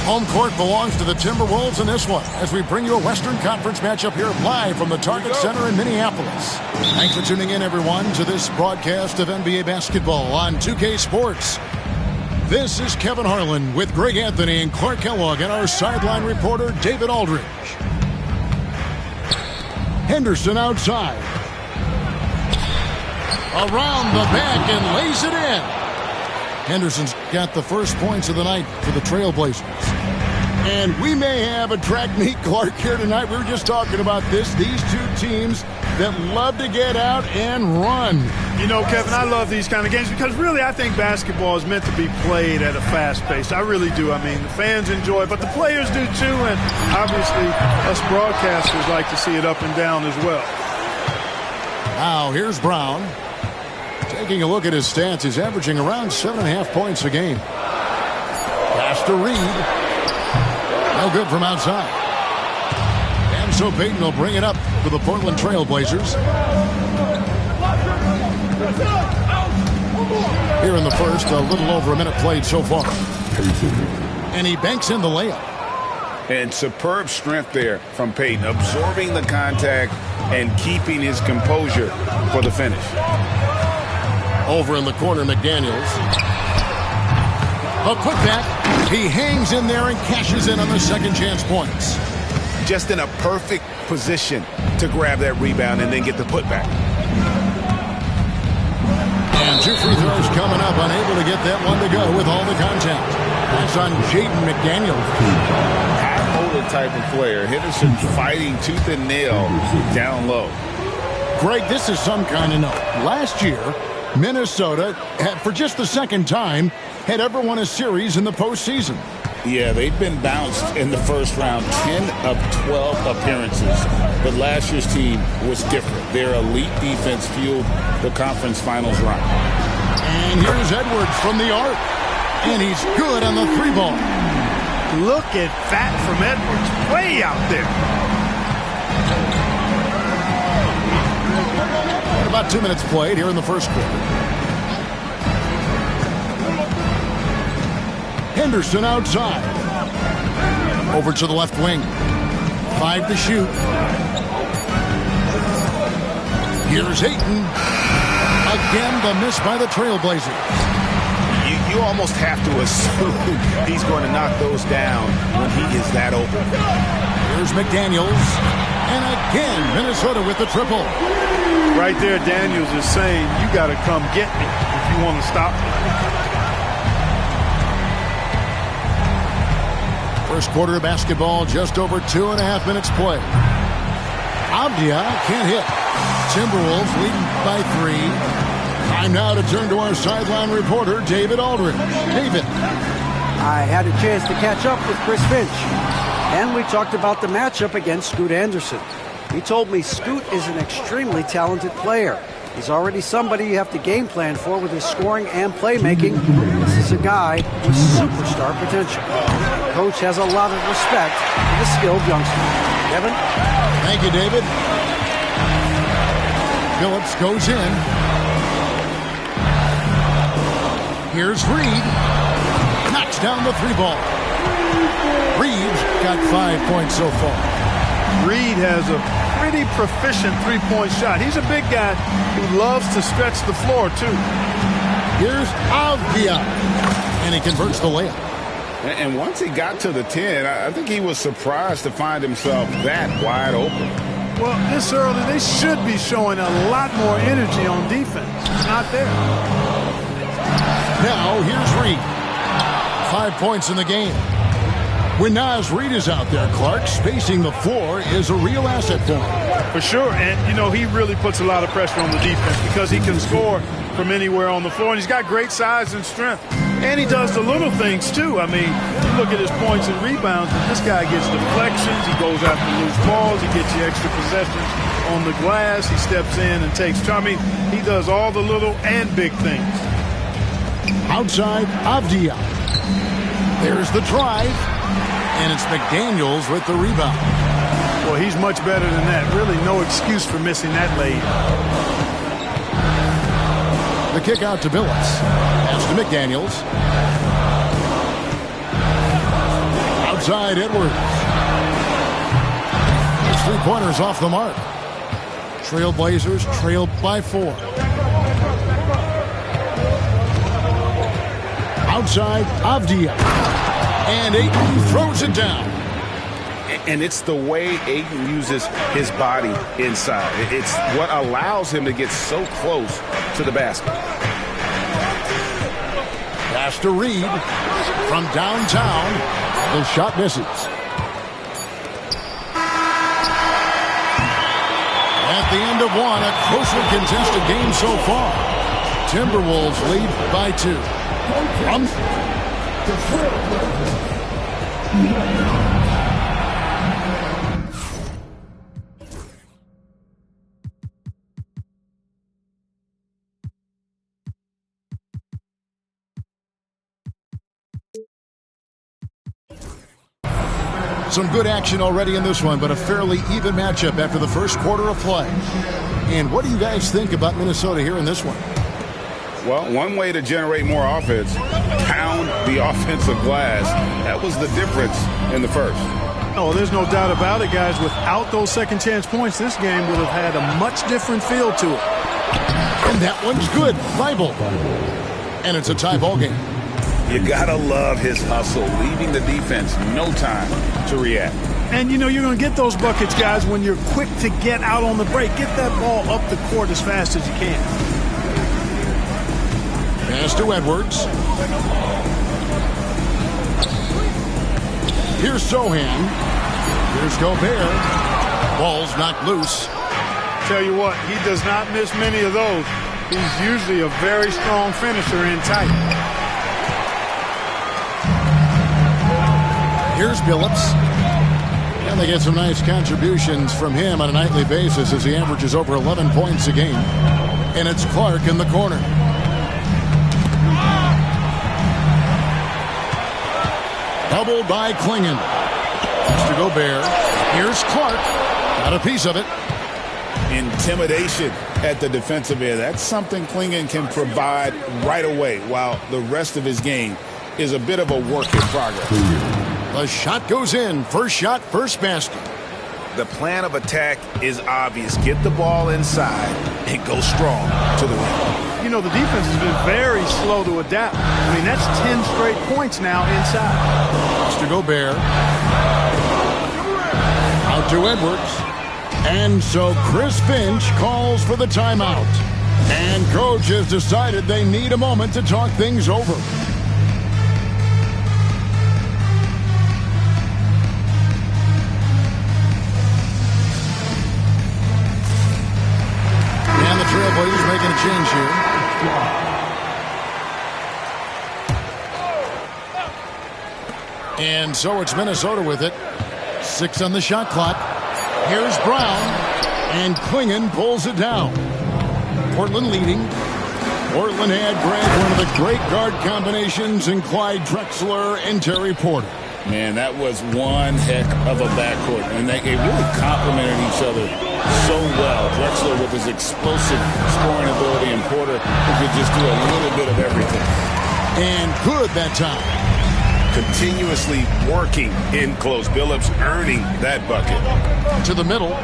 Home court belongs to the Timberwolves in this one as we bring you a Western Conference matchup here live from the Target Center in Minneapolis. Thanks for tuning in, everyone, to this broadcast of NBA basketball on 2K Sports. This is Kevin Harlan with Greg Anthony and Clark Kellogg and our sideline reporter, David Aldridge. Henderson outside. Around the back and lays it in. Henderson's got the first points of the night for the Trailblazers. And we may have a track meet, Clark, here tonight. We were just talking about this. These two teams that love to get out and run. You know, Kevin, I love these kind of games because really I think basketball is meant to be played at a fast pace. I really do. I mean, the fans enjoy it, but the players do too. And obviously us broadcasters like to see it up and down as well. Now, here's Brown. Taking a look at his stats, he's averaging around 7.5 points a game. Pass to Reed. No good from outside. And so Payton will bring it up for the Portland Trailblazers. Here in the first, a little over a minute played so far. And he banks in the layup. And superb strength there from Payton, absorbing the contact and keeping his composure for the finish. Over in the corner, McDaniels. A putback. He hangs in there and cashes in on the second chance points. Just in a perfect position to grab that rebound and then get the putback. And two free throws coming up. Unable to get that one to go with all the contact. That's on Jaden McDaniels. High-motor type of player. Henderson's fighting tooth and nail down low. Greg, this is some kind of note. Last year, Minnesota, for just the second time, had ever won a series in the postseason. Yeah, they've been bounced in the first round, 10 of 12 appearances. But last year's team was different. Their elite defense fueled the conference finals run. And here's Edwards from the arc. And he's good on the three ball. Look at that from Edwards. Way out there. About 2 minutes played here in the first quarter. Henderson outside. Over to the left wing. 5 to shoot. Here's Ayton. Again, the miss by the Trailblazers. You almost have to assume he's going to knock those down when he is that open. Here's McDaniels. And again, Minnesota with the triple. Right there, Daniels is saying, you got to come get me if you want to stop me. First quarter of basketball, just over 2.5 minutes play. Avdia can't hit. Timberwolves leading by 3. Time now to turn to our sideline reporter, David Aldridge. David. I had a chance to catch up with Chris Finch, and we talked about the matchup against Scoot Anderson. He told me Scoot is an extremely talented player. He's already somebody you have to game plan for with his scoring and playmaking. This is a guy with superstar potential. The coach has a lot of respect for the skilled youngster. Kevin? Thank you, David. Phillips goes in. Here's Reed. Knocks down the three ball. Reed's got 5 points so far. Reed has a pretty proficient three-point shot. He's a big guy who loves to stretch the floor, too. Here's Avdia. And he converts the layup. And once he got to the 10, I think he was surprised to find himself that wide open. Well, this early, they should be showing a lot more energy on defense. It's not there. Now, here's Reed. 5 points in the game. When Naz Reid is out there, Clark, spacing the floor is a real asset for him. For sure, and, you know, he really puts a lot of pressure on the defense because he can score from anywhere on the floor, and he's got great size and strength. And he does the little things, too. I mean, you look at his points and rebounds, but this guy gets deflections, he goes after loose balls, he gets you extra possessions on the glass, he steps in and takes charge. I mean, he does all the little and big things. Outside, Avdia. There's the drive. And it's McDaniels with the rebound. Well, he's much better than that. Really no excuse for missing that lead. The kick out to Billups. Pass to McDaniels. Outside Edwards. His three-pointers off the mark. Trailblazers trailed by 4. Outside Avdia. And Ayton throws it down. And it's the way Ayton uses his body inside. It's what allows him to get so close to the basket. Pass to Reed from downtown. The shot misses. At the end of one, a closely contested game so far. Timberwolves lead by 2. Some good action already in this one, but a fairly even matchup after the first quarter of play. And what do you guys think about Minnesota here in this one? Well, one way to generate more offense, pound the offensive glass. That was the difference in the first. Oh, there's no doubt about it, guys. Without those second chance points, this game would have had a much different feel to it. And that one's good. Thibault. And it's a tie ball game. You gotta love his hustle, leaving the defense no time to react. And, you know, you're going to get those buckets, guys, when you're quick to get out on the break. Get that ball up the court as fast as you can. Pass to Edwards. Here's Sohan. Here's Gobert. Ball's knocked loose. Tell you what, he does not miss many of those. He's usually a very strong finisher in tight. Here's Billups. And they get some nice contributions from him on a nightly basis as he averages over 11 points a game. And it's Clark in the corner. Doubled by Klingon. Pass to Gobert. Here's Clark. Got a piece of it. Intimidation at the defensive end. That's something Klingon can provide right away, while the rest of his game is a bit of a work in progress. The shot goes in. First shot, first basket. The plan of attack is obvious. Get the ball inside and go strong to the rim. You know, the defense has been very slow to adapt. I mean, that's 10 straight points now inside. Pass to Gobert. Out to Edwards. And so Chris Finch calls for the timeout. And coach has decided they need a moment to talk things over. And the Trailblazers making a change here. And so it's Minnesota with it. 6 on the shot clock. Here's Brown. And Klingon pulls it down. Portland leading. Portland had Greg, one of the great guard combinations in Clyde Drexler and Terry Porter. Man, that was one heck of a backcourt. And they really complemented each other so well. Drexler with his explosive scoring ability, and Porter who could just do a little bit of everything. And good that time. Continuously working in close. Billups earning that bucket. To the middle.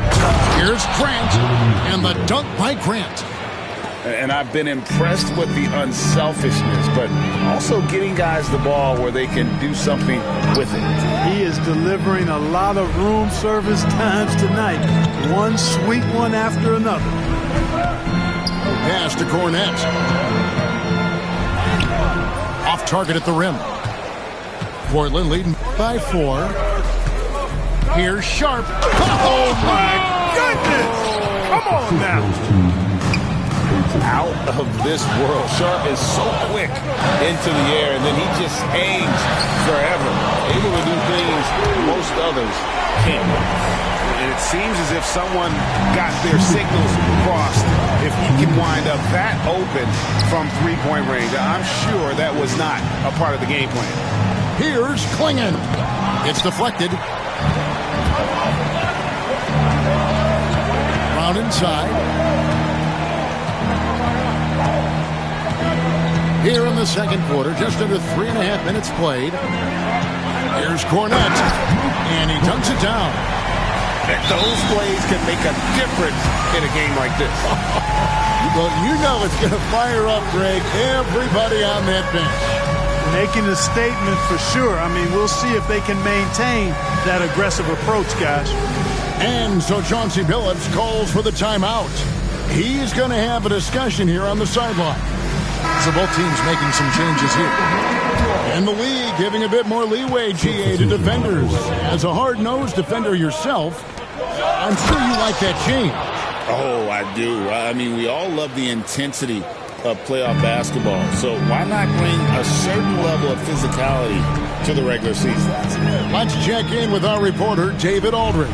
Here's Grant. And the dunk by Grant. And I've been impressed with the unselfishness, but also getting guys the ball where they can do something with it. He is delivering a lot of room service times tonight. One sweet one after another. Pass to Cornette. Off target at the rim. Portland leading by 4. Here's Sharp. Oh, my goodness! Come on now. Out of this world. Sharp is so quick into the air, and then he just hangs forever. Able to do things most others can't. And it seems as if someone got their signals crossed. If he can wind up that open from three-point range, I'm sure that was not a part of the game plan. Here's Klingon. It's deflected. Brown inside. Here in the second quarter, just under 3.5 minutes played. Here's Cornette, and he dunks it down. Those plays can make a difference in a game like this. Well, you know it's going to fire up, Greg, everybody on that bench. Making a statement for sure. I mean, we'll see if they can maintain that aggressive approach, guys. And so Chauncey Billups calls for the timeout. He's going to have a discussion here on the sideline. So both teams making some changes here. And the league giving a bit more leeway, GA, to defenders. As a hard-nosed defender yourself, I'm sure you like that change. Oh, I do. I mean, we all love the intensity of playoff basketball. So why not bring a certain level of physicality to the regular season? Let's check in with our reporter, David Aldridge.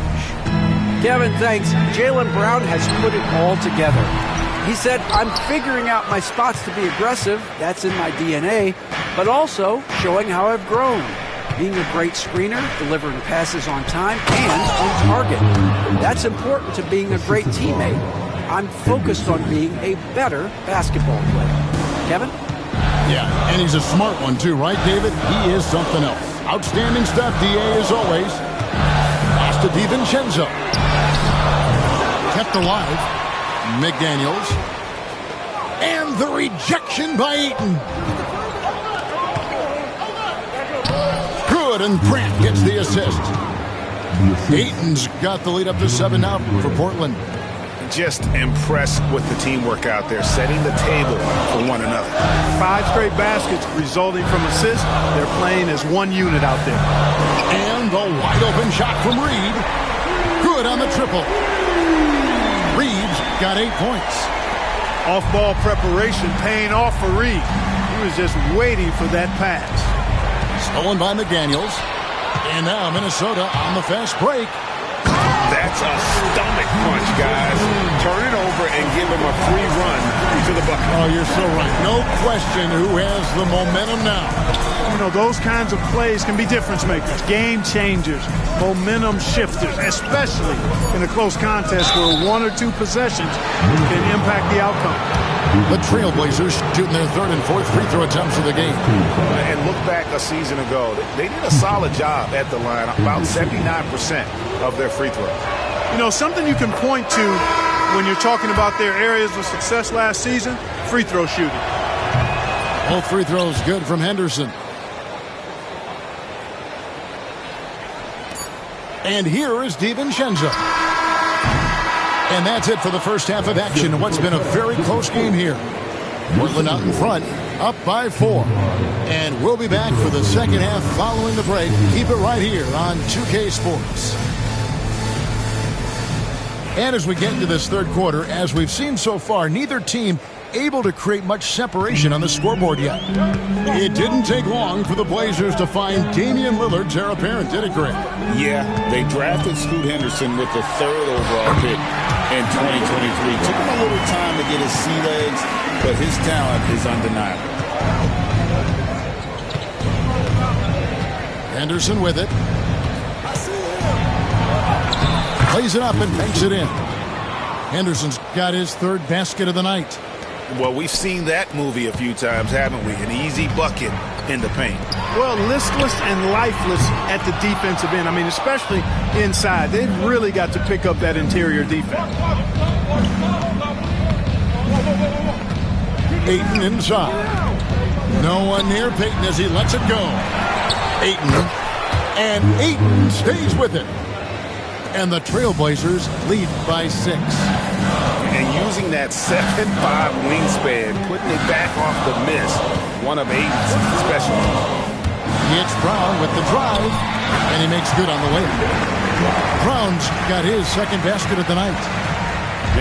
Kevin, thanks. Jaylen Brown has put it all together. He said, I'm figuring out my spots to be aggressive. That's in my DNA. But also showing how I've grown. Being a great screener, delivering passes on time, and on target. That's important to being a great teammate. I'm focused on being a better basketball player. Kevin? Yeah, and he's a smart one too, right, David? He is something else. Outstanding stuff, DA, as always. Pass to DiVincenzo. Kept alive. McDaniels. And the rejection by Ayton. Good, and Pratt gets the assist. Ayton's got the lead up to 7 now for Portland. Just impressed with the teamwork out there, setting the table for one another. 5 straight baskets resulting from assists. They're playing as one unit out there. And the wide open shot from Reed. Good on the triple. Reeves got 8 points. Off-ball preparation paying off for Reed. He was just waiting for that pass. Stolen by McDaniels. And now Minnesota on the fast break. That's a stomach punch, guys. Turn it over and give him a free run to the bucket. Oh, you're so right. No question who has the momentum now. You know, those kinds of plays can be difference makers, game changers, momentum shifters, especially in a close contest where 1 or 2 possessions can impact the outcome. The Trailblazers shooting their 3rd and 4th free throw attempts of the game. And look back a season ago, they did a solid job at the line, about 79% of their free throws. You know, something you can point to when you're talking about their areas of success last season, free throw shooting. Both free throws good from Henderson. And here is DiVincenzo. And that's it for the first half of action. What's been a very close game here. Portland out in front, up by 4. And we'll be back for the second half following the break. Keep it right here on 2K Sports. And as we get into this third quarter, as we've seen so far, neither team able to create much separation on the scoreboard yet. It didn't take long for the Blazers to find Damian Lillard's heir apparent, did it, Greg? Yeah, they drafted Scoot Henderson with the 3rd overall pick in 2023. Took him a little time to get his sea legs, but his talent is undeniable. Henderson with it. Plays it up and banks it in. Henderson's got his 3rd basket of the night. Well, we've seen that movie a few times, haven't we? An easy bucket in the paint. Well, listless and lifeless at the defensive end. I mean, especially inside. They've really got to pick up that interior defense. Ayton inside. No one near Payton as he lets it go. Ayton. And Ayton stays with it. And the Trailblazers lead by 6. And using that 7'5" wingspan, putting it back off the miss, one of Ayton's specialties. It's Brown with the drive, and he makes good on the layup. Brown's got his 2nd basket of the night.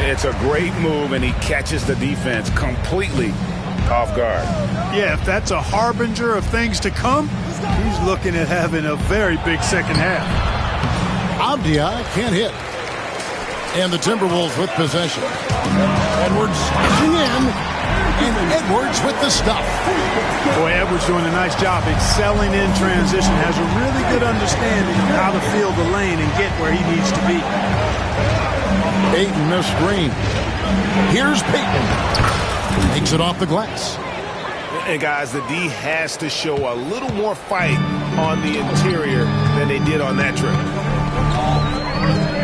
It's a great move, and he catches the defense completely off guard. Yeah, if that's a harbinger of things to come, he's looking at having a very big second half. Abdia can't hit. And the Timberwolves with possession. Edwards slashing in. And Edwards with the stuff. Boy, Edwards doing a nice job excelling in transition. Has a really good understanding of how to field the lane and get where he needs to be. Ayton missed screen. Here's Payton. Makes it off the glass. And guys, the D has to show a little more fight on the interior than they did on that trip.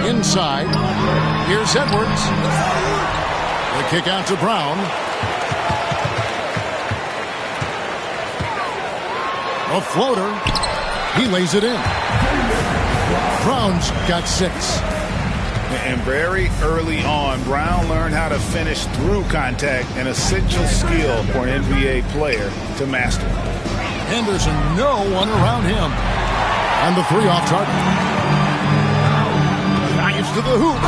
Inside, here's Edwards. The kick out to Brown. A floater. He lays it in. Brown's got 6. And very early on, Brown learned how to finish through contact, an essential skill for an NBA player to master. Henderson, no one around him. And the 3 off target. Drives to the hoop.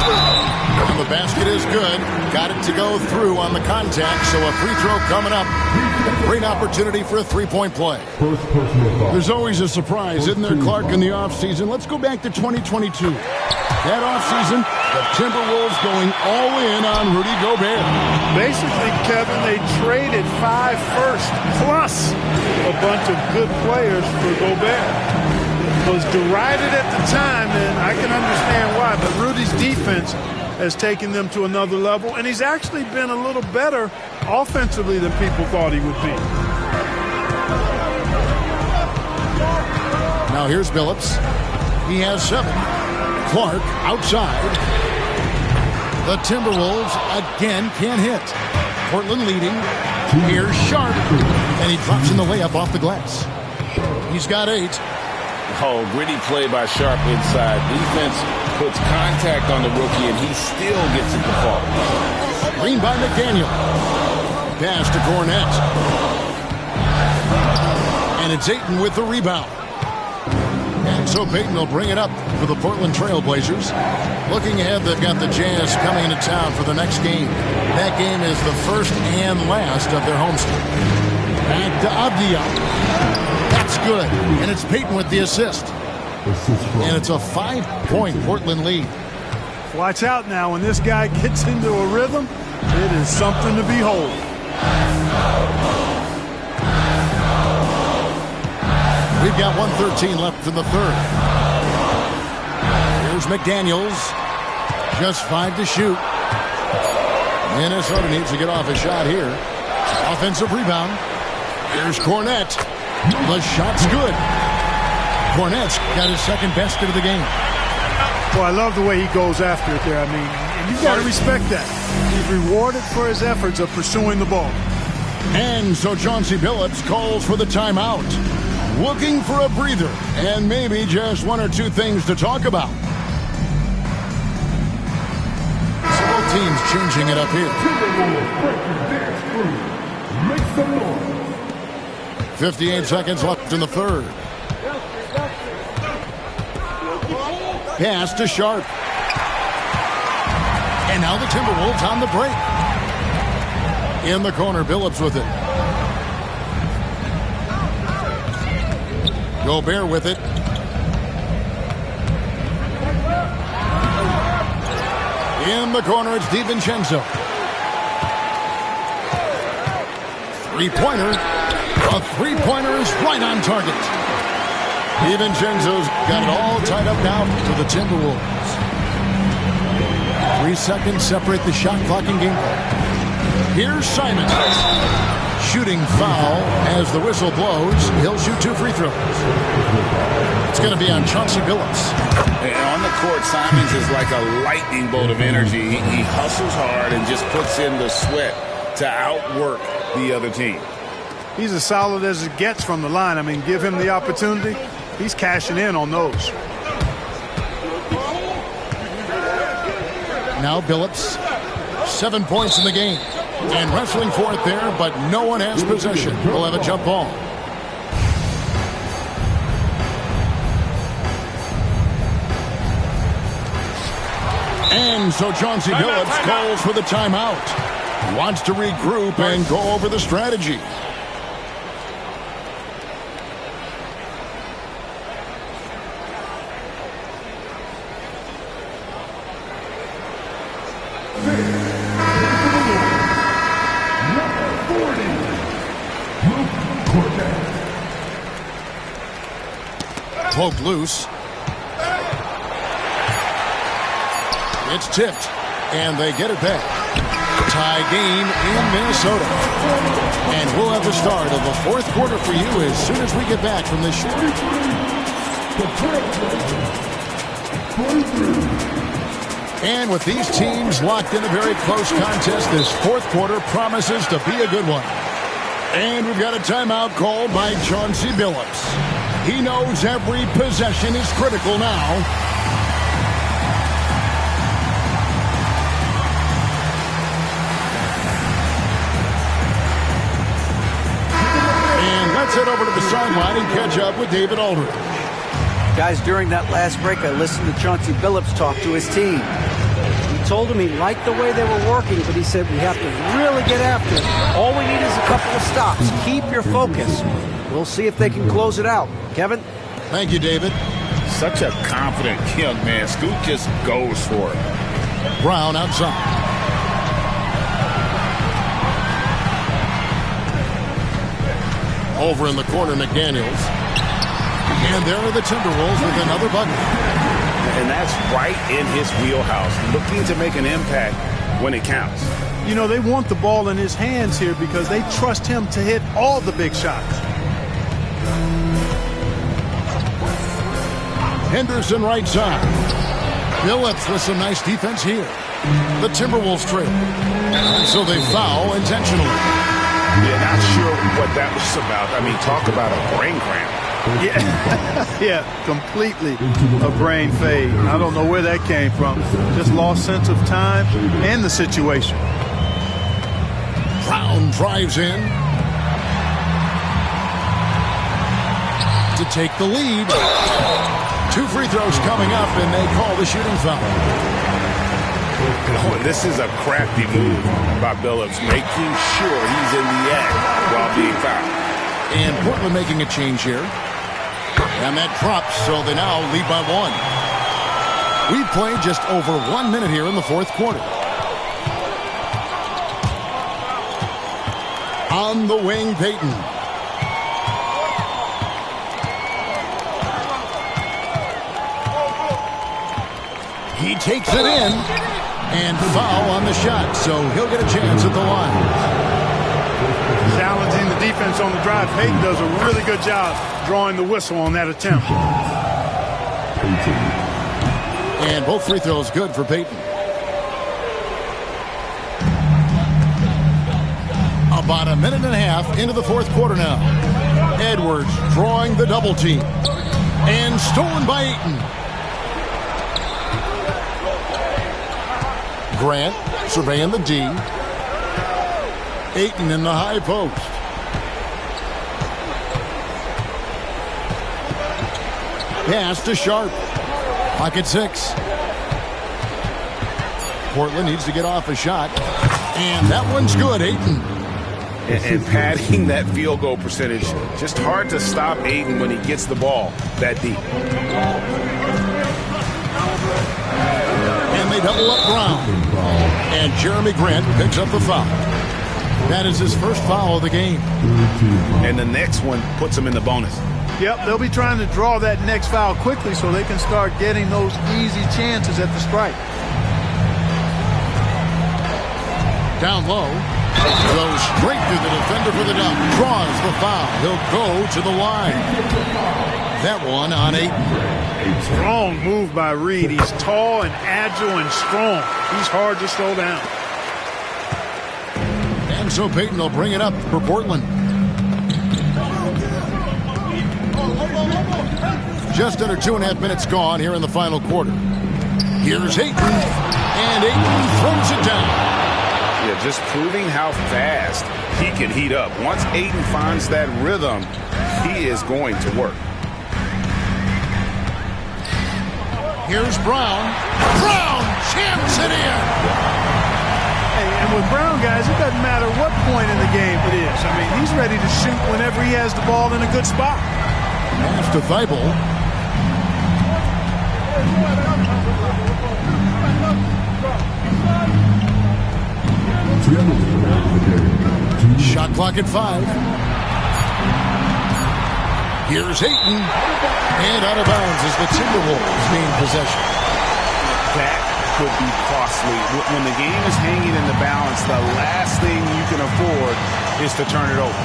And the basket is good. Got it to go through on the contact, so a free throw coming up. Great opportunity for a 3-point play. There's always a surprise, isn't there, Clark, in the offseason? Let's go back to 2022. That offseason, the Timberwolves going all in on Rudy Gobert. Basically, Kevin, they traded 5 firsts plus a bunch of good players for Gobert. It was derided at the time, and I can understand why, but Rudy's defense has taken them to another level, and he's actually been a little better offensively than people thought he would be. Now here's Billups. He has 7. Clark outside. The Timberwolves again can't hit. Portland leading. Here's Sharp. And he drops in the layup off the glass. He's got 8. Oh, gritty play by Sharp inside. Defense puts contact on the rookie, and he still gets it to fall. Screen by McDaniel. Pass to Cornette. And it's Ayton with the rebound. And so Payton will bring it up for the Portland Trail Blazers. Looking ahead, they've got the Jazz coming into town for the next game. That game is the first and last of their homestand. Back to Avdia. That's good. And it's Payton with the assist. And it's a 5-point Portland lead. Watch out now. When this guy gets into a rhythm, it is something to behold. We've got 1:13 left in the third. Here's McDaniels. Just 5 to shoot. Minnesota needs to get off a shot here. Offensive rebound. Here's Cornette. The shot's good. Cornette's got his second basket of the game. Well, I love the way he goes after it there. I mean, and you've got to respect that. He's rewarded for his efforts of pursuing the ball. And so Chauncey Billups calls for the timeout. Looking for a breather and maybe just 1 or 2 things to talk about. So both teams changing it up here. 58 seconds left in the third. Pass to Sharp. And now the Timberwolves on the break. In the corner, Billups with it. Gobert with it. In the corner, it's DiVincenzo. 3-pointer. A 3-pointer is right on target. DiVincenzo's got it all tied up now for the Timberwolves. 3 seconds separate the shot clock and game clock. Here's Simon. Shooting foul as the whistle blows. He'll shoot 2 free throws. It's going to be on Chauncey Billups. And on the court, Simons is like a lightning bolt of energy. He hustles hard and just puts in the sweat to outwork the other team. He's as solid as it gets from the line. I mean, give him the opportunity. He's cashing in on those. Now Billups. 7 points in the game. And wrestling for it there, but no one has possession. We'll have a jump ball. And so Chauncey Billups calls for the timeout. Wants to regroup and go over the strategy. Poked loose. It's tipped, and they get it back. Tie game in Minnesota. And we'll have the start of the fourth quarter for you as soon as we get back from this short. And with these teams locked in a very close contest, this fourth quarter promises to be a good one. And we've got a timeout called by Chauncey Billups. He knows every possession is critical now. And let's head over to the sideline and catch up with David Aldridge. Guys, during that last break, I listened to Chauncey Billups talk to his team. He told him he liked the way they were working, but he said we have to really get after it. All we need is a couple of stops. Keep your focus. We'll see if they can close it out. Kevin? Thank you, David. Such a confident young man. Scoot just goes for it. Brown outside. Over in the corner, McDaniels. And there are the Timberwolves with another bucket. And that's right in his wheelhouse, looking to make an impact when it counts. You know, they want the ball in his hands here because they trust him to hit all the big shots. Henderson right side. Billups with some nice defense here. The Timberwolves trail. And so they foul intentionally. Yeah, not sure what that was about. I mean, talk about a brain cramp. Yeah, completely a brain fade. I don't know where that came from. Just lost sense of time and the situation. Brown drives in to take the lead. 2 free throws coming up, and they call the shooting foul. Oh, and this is a crafty move by Billups, making sure he's in the act while being fouled. And Portland making a change here. And that drops, so they now lead by 1. We played just over 1 minute here in the fourth quarter. On the wing, Payton. He takes it in. And foul on the shot, so he'll get a chance at the line. Challenging the defense on the drive. Payton does a really good job drawing the whistle on that attempt. And both free throws good for Payton. About a minute and a half into the fourth quarter now. Edwards drawing the double team. And stolen by Ayton. Grant surveying the D. Ayton in the high post. Pass to Sharp. Pocket 6. Portland needs to get off a shot. And that one's good, Ayton. And padding that field goal percentage, just hard to stop Ayton when he gets the ball that deep. And they double up Brown. And Jeremy Grant picks up the foul. That is his first foul of the game. And the next one puts him in the bonus. Yep, they'll be trying to draw that next foul quickly so they can start getting those easy chances at the strike. Down low. Goes straight through the defender for the dunk. Draws the foul. He'll go to the line. That one on Ayton. Strong move by Reed. He's tall and agile and strong. He's hard to slow down. And so Payton will bring it up for Portland. Just under 2.5 minutes gone here in the final quarter. Here's Ayton. And Ayton throws it down. Yeah, just proving how fast he can heat up. Once Ayton finds that rhythm, he is going to work. Here's Brown. Brown jams it in. Hey, and with Brown, guys, it doesn't matter what point in the game it is. I mean, he's ready to shoot whenever he has the ball in a good spot. Pass to Thibault. Shot clock at 5. Here's Ayton. And out of bounds as the Timberwolves gain possession. That could be costly. When the game is hanging in the balance, the last thing you can afford is to turn it over.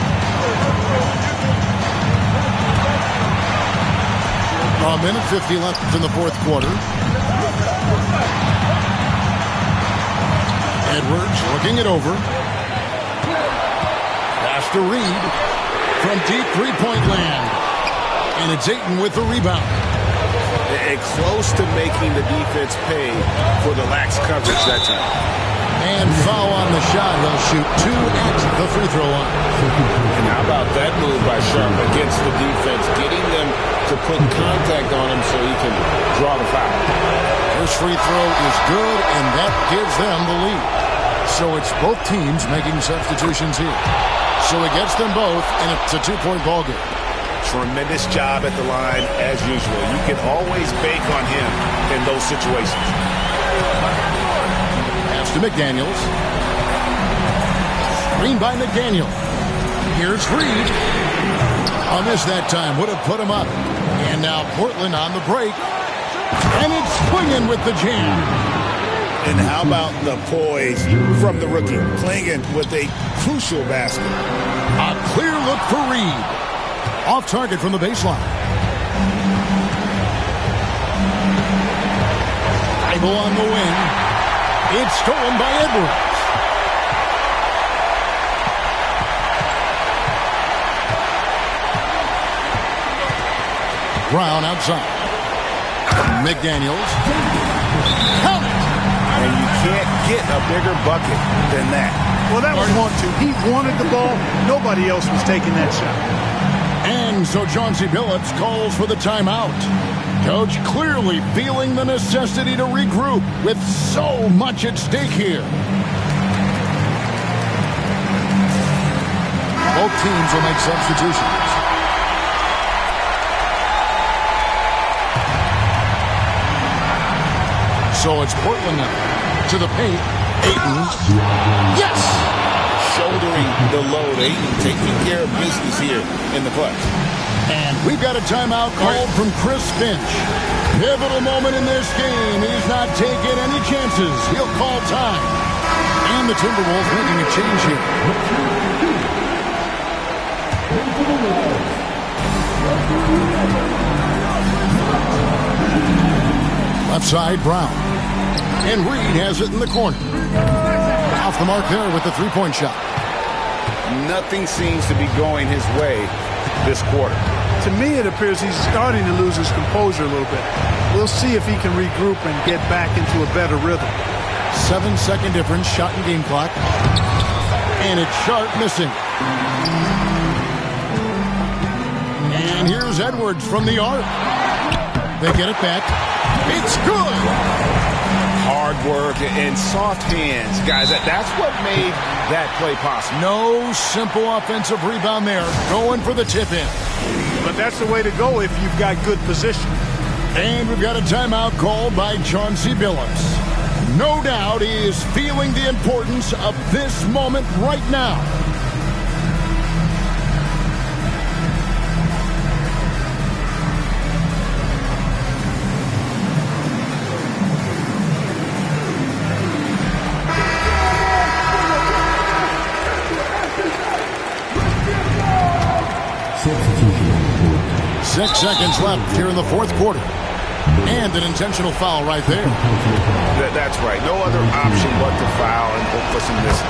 A minute 50 left in the fourth quarter. Edwards looking it over. Pass to Reed from deep three-point land. And it's Ayton with the rebound. And close to making the defense pay for the lax coverage that time. And foul on the shot. He'll shoot 2 at the free throw line. And how about that move by Sharp against the defense, getting them to put contact on him so he can draw the foul. First free throw is good, and that gives them the lead. So it's both teams making substitutions here. So he gets them both, and it's a 2-point ball game. Tremendous job at the line, as usual. You can always bank on him in those situations. Pass to McDaniels. Screen by McDaniel. Here's Reed. On this that time would have put him up. And now Portland on the break. And it's swinging with the jam. And how about the poise from the rookie? Clingan with a crucial basket. A clear look for Reed. Off target from the baseline. Bible on the wing. It's stolen by Edwards. Brown outside. McDaniels. Count it. And you can't get a bigger bucket than that. Well, that was want to. He wanted the ball. Nobody else was taking that shot. And so Chauncey Billups calls for the timeout. Coach clearly feeling the necessity to regroup with so much at stake here. Both teams will make substitutions. So it's Portland now. To the paint. Ayton. Yes! Shouldering the load. Ayton taking care of business here in the clutch. And we've got a timeout called from Chris Finch. Pivotal moment in this game. He's not taking any chances. He'll call time. And the Timberwolves making a change here. Left side, Brown. And Reed has it in the corner. Off the mark there with the three-point shot. Nothing seems to be going his way this quarter. To me, it appears he's starting to lose his composure a little bit. We'll see if he can regroup and get back into a better rhythm. 7-second difference, shot and game clock. And it's Sharp missing. And here's Edwards from the arc. They get it back. It's good. Hard work and soft hands. Guys, that's what made that play possible. No simple offensive rebound there. Going for the tip-in. But that's the way to go if you've got good position. And we've got a timeout called by Chauncey Billups. No doubt he is feeling the importance of this moment right now. Substitution. 6 seconds left here in the fourth quarter. And an intentional foul right there. That's right. No other option but to foul and hope for some misses.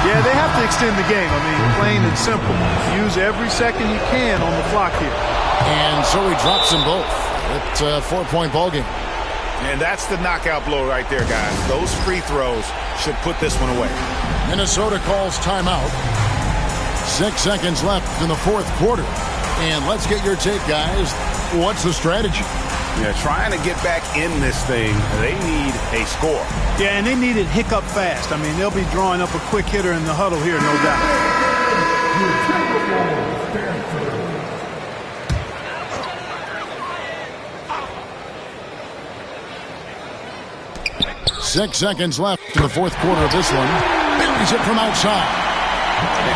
Yeah, they have to extend the game. I mean, plain and simple. Use every second you can on the clock here. And so he drops them both. It's a 4-point ball game. And that's the knockout blow right there, guys. Those free throws should put this one away. Minnesota calls timeout. 6 seconds left in the fourth quarter. And let's get your take, guys. What's the strategy? Yeah, trying to get back in this thing, they need a score. Yeah, and they need it hiccup fast. I mean, they'll be drawing up a quick hitter in the huddle here, no doubt. 6 seconds left in the fourth quarter of this one. Buries it from outside.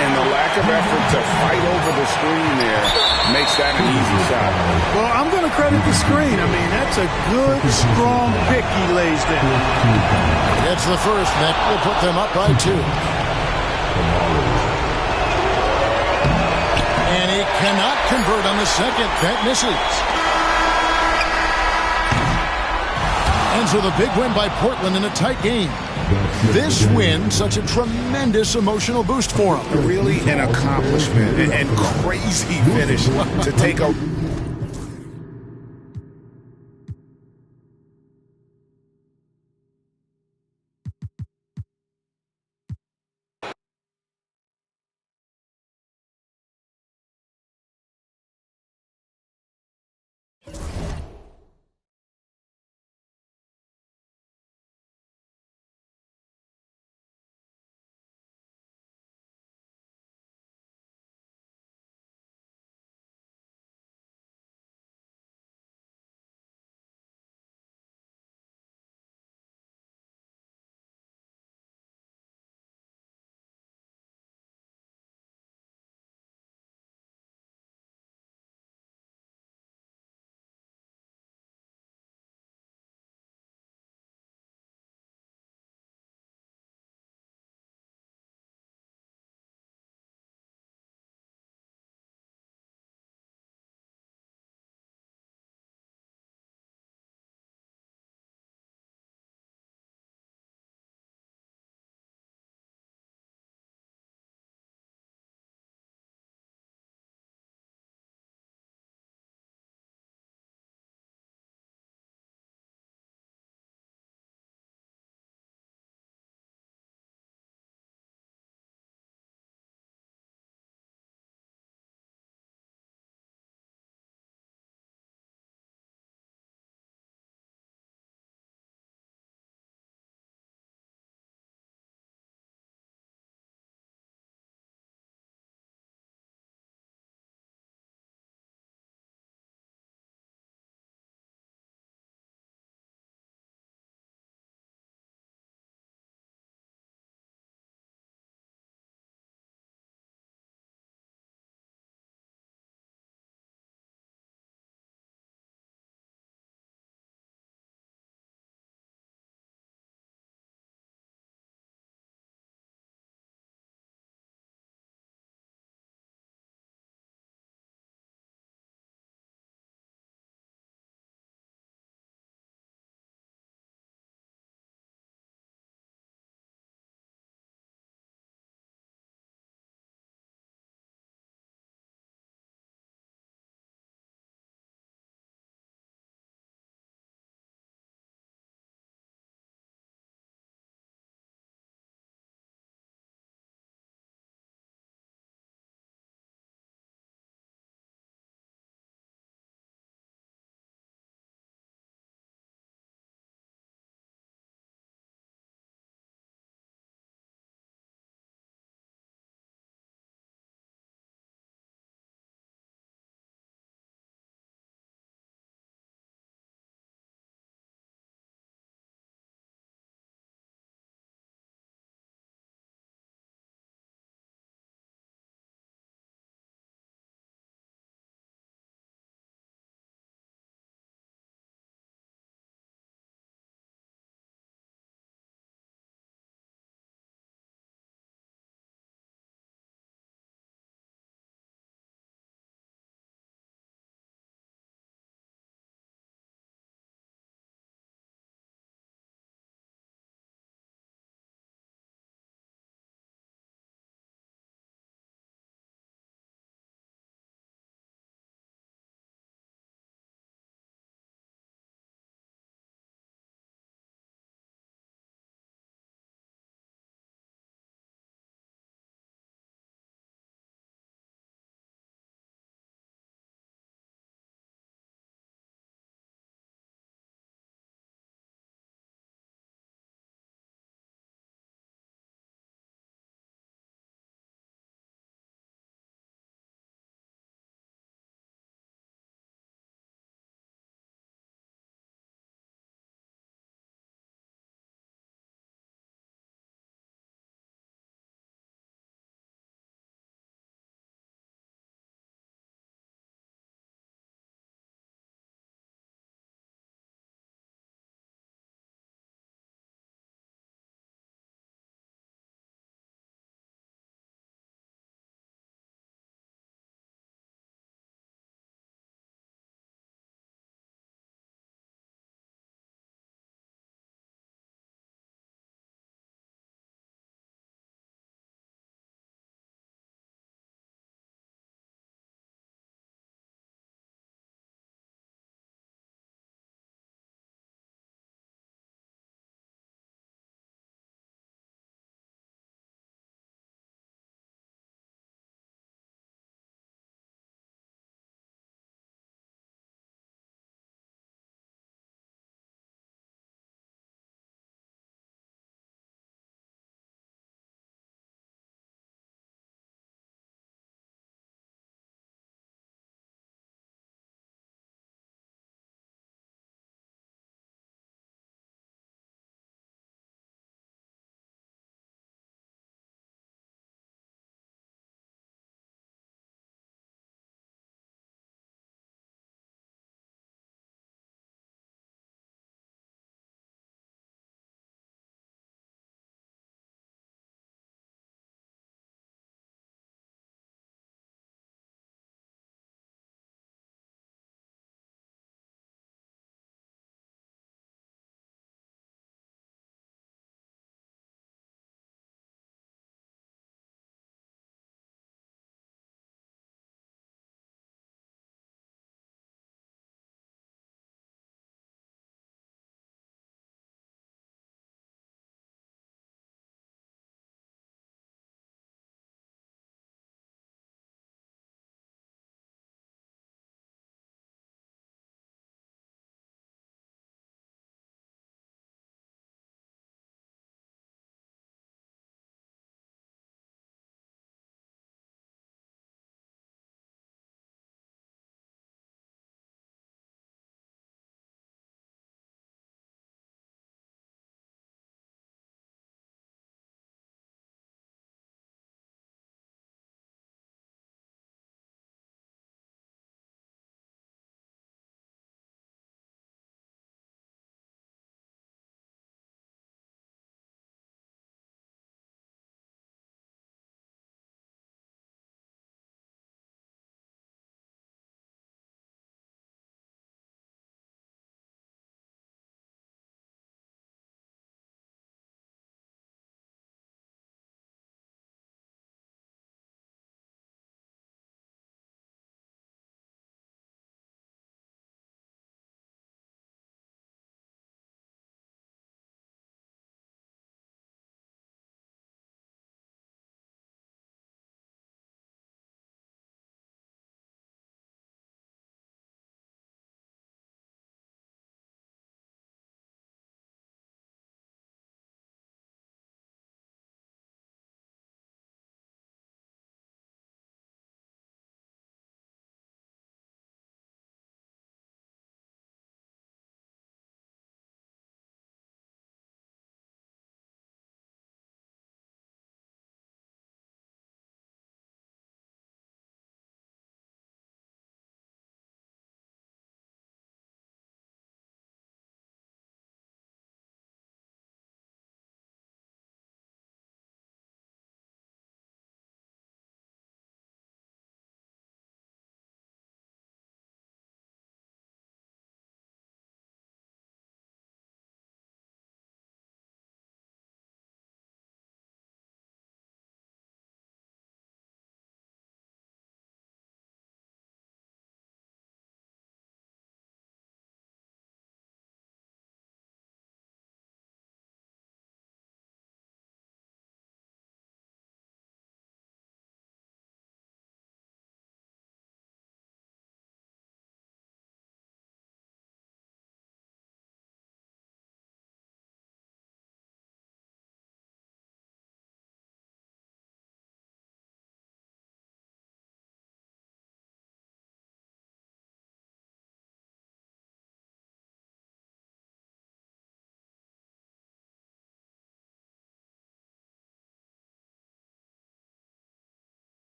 And the lack of effort to fight over the screen there makes that an easy shot. Well, I'm going to credit the screen. I mean, that's a good, strong pick he lays down. It's the first that will put them up by 2. And he cannot convert on the second. That misses. And so the big win by Portland in a tight game. This win, such a tremendous emotional boost for him. Really an accomplishment and crazy finish to take a